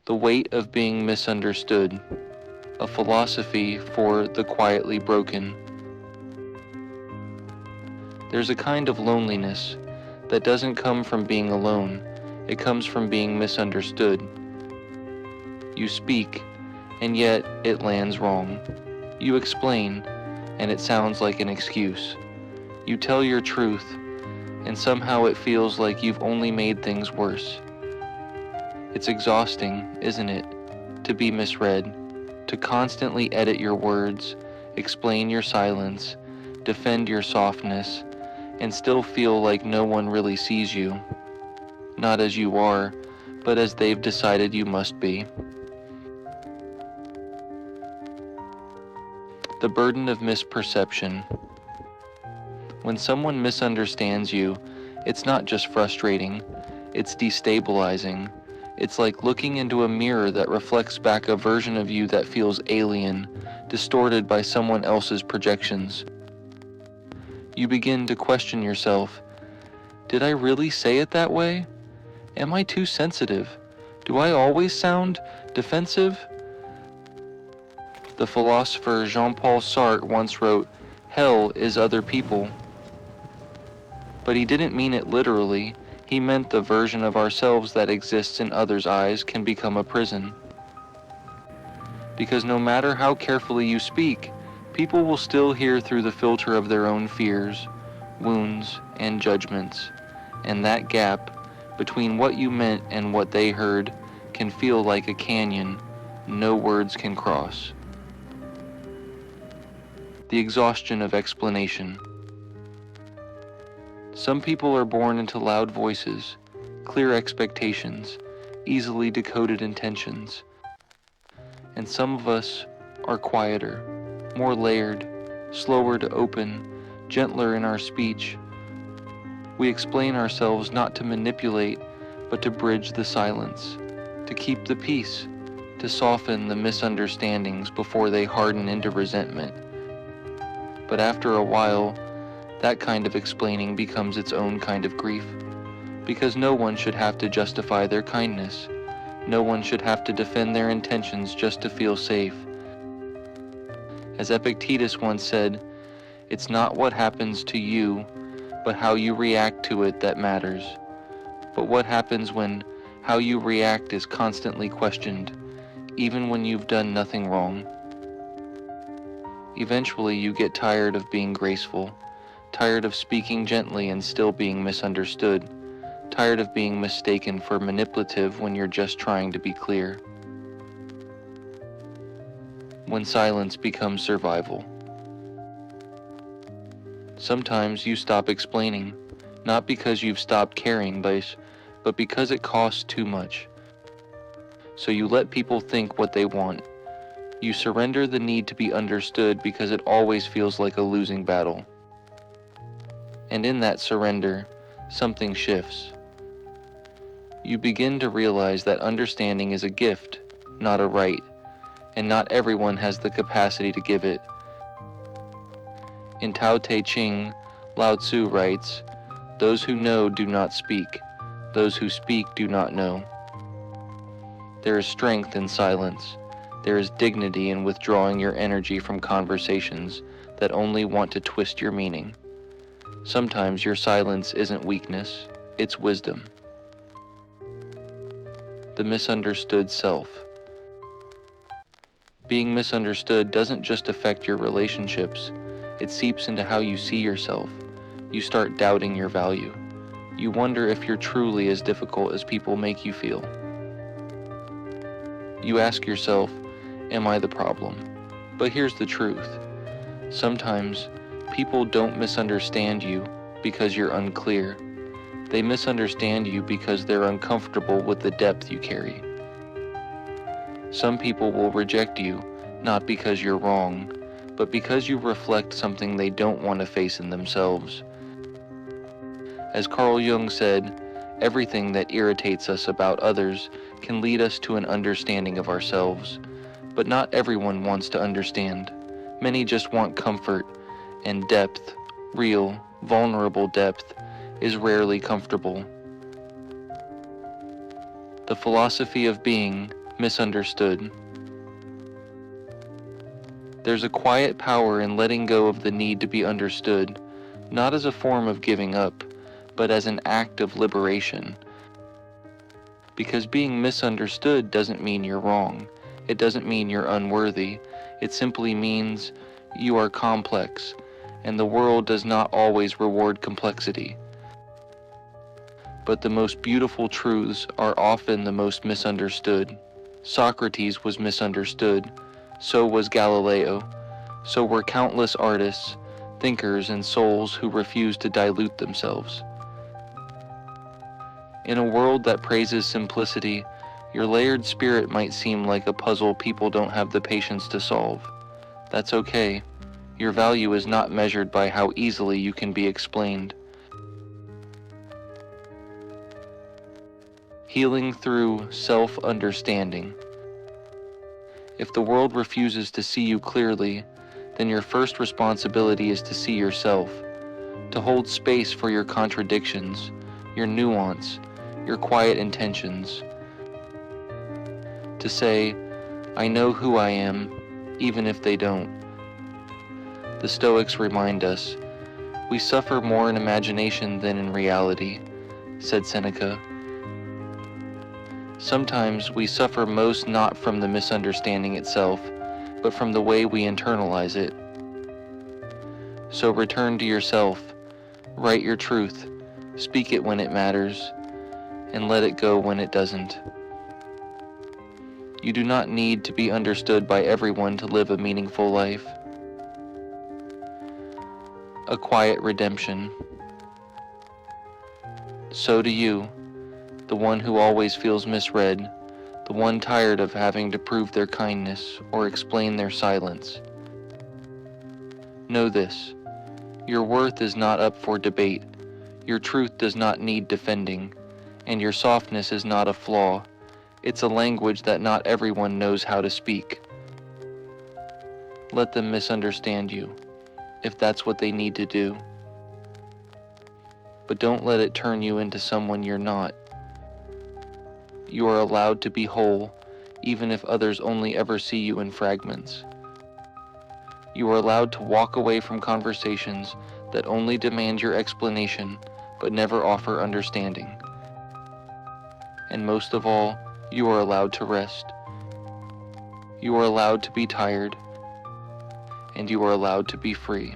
The weight of being misunderstood, a philosophy for the quietly broken. There's a kind of loneliness that doesn't come from being alone, it comes from being misunderstood. You speak, and yet it lands wrong. You explain, and it sounds like an excuse. You tell your truth, and somehow it feels like you've only made things worse. It's exhausting, isn't it, to be misread, to constantly edit your words, explain your silence, defend your softness, and still feel like no one really sees you, not as you are, but as they've decided you must be. The burden of misperception. When someone misunderstands you, it's not just frustrating, it's destabilizing. It's like looking into a mirror that reflects back a version of you that feels alien, distorted by someone else's projections. You begin to question yourself. Did I really say it that way? Am I too sensitive? Do I always sound defensive? The philosopher Jean-Paul Sartre once wrote, "Hell is other people." But he didn't mean it literally. He meant the version of ourselves that exists in others' eyes can become a prison. Because no matter how carefully you speak, people will still hear through the filter of their own fears, wounds, and judgments. And that gap between what you meant and what they heard can feel like a canyon no words can cross. The exhaustion of explanation. Some people are born into loud voices, clear expectations, easily decoded intentions. And some of us are quieter, more layered, slower to open, gentler in our speech. We explain ourselves not to manipulate, but to bridge the silence, to keep the peace, to soften the misunderstandings before they harden into resentment. But after a while, that kind of explaining becomes its own kind of grief, because no one should have to justify their kindness. No one should have to defend their intentions just to feel safe. As Epictetus once said, it's not what happens to you, but how you react to it that matters. But what happens when how you react is constantly questioned, even when you've done nothing wrong? Eventually you get tired of being graceful, tired of speaking gently and still being misunderstood, tired of being mistaken for manipulative when you're just trying to be clear. When silence becomes survival. Sometimes you stop explaining, not because you've stopped caring, but because it costs too much. So you let people think what they want. You surrender the need to be understood because it always feels like a losing battle. And in that surrender, something shifts. You begin to realize that understanding is a gift, not a right, and not everyone has the capacity to give it. In Tao Te Ching, Lao Tzu writes, "Those who know do not speak. Those who speak do not know." There is strength in silence. There is dignity in withdrawing your energy from conversations that only want to twist your meaning. Sometimes your silence isn't weakness, it's wisdom. The misunderstood self. Being misunderstood doesn't just affect your relationships, it seeps into how you see yourself. You start doubting your value. You wonder if you're truly as difficult as people make you feel. You ask yourself, am I the problem? But here's the truth. Sometimes people don't misunderstand you because you're unclear. They misunderstand you because they're uncomfortable with the depth you carry. Some people will reject you, not because you're wrong, but because you reflect something they don't want to face in themselves. As Carl Jung said, everything that irritates us about others can lead us to an understanding of ourselves. But not everyone wants to understand. Many just want comfort, and depth, real, vulnerable depth, is rarely comfortable. The philosophy of being misunderstood. There's a quiet power in letting go of the need to be understood, not as a form of giving up, but as an act of liberation. Because being misunderstood doesn't mean you're wrong. It doesn't mean you're unworthy. It simply means you are complex, and the world does not always reward complexity. But the most beautiful truths are often the most misunderstood. Socrates was misunderstood. So was Galileo. So were countless artists, thinkers, and souls who refused to dilute themselves. In a world that praises simplicity, your layered spirit might seem like a puzzle people don't have the patience to solve. That's okay. Your value is not measured by how easily you can be explained. Healing through self-understanding. If the world refuses to see you clearly, then your first responsibility is to see yourself, to hold space for your contradictions, your nuance, your quiet intentions. To say, I know who I am, even if they don't. The Stoics remind us, we suffer more in imagination than in reality, said Seneca. Sometimes we suffer most not from the misunderstanding itself, but from the way we internalize it. So return to yourself, write your truth, speak it when it matters, and let it go when it doesn't. You do not need to be understood by everyone to live a meaningful life. A quiet redemption. So do you, the one who always feels misread, the one tired of having to prove their kindness or explain their silence. Know this, your worth is not up for debate, your truth does not need defending, and your softness is not a flaw. It's a language that not everyone knows how to speak. Let them misunderstand you, if that's what they need to do. But don't let it turn you into someone you're not. You are allowed to be whole, even if others only ever see you in fragments. You are allowed to walk away from conversations that only demand your explanation, but never offer understanding. And most of all, you are allowed to rest. You are allowed to be tired, and you are allowed to be free.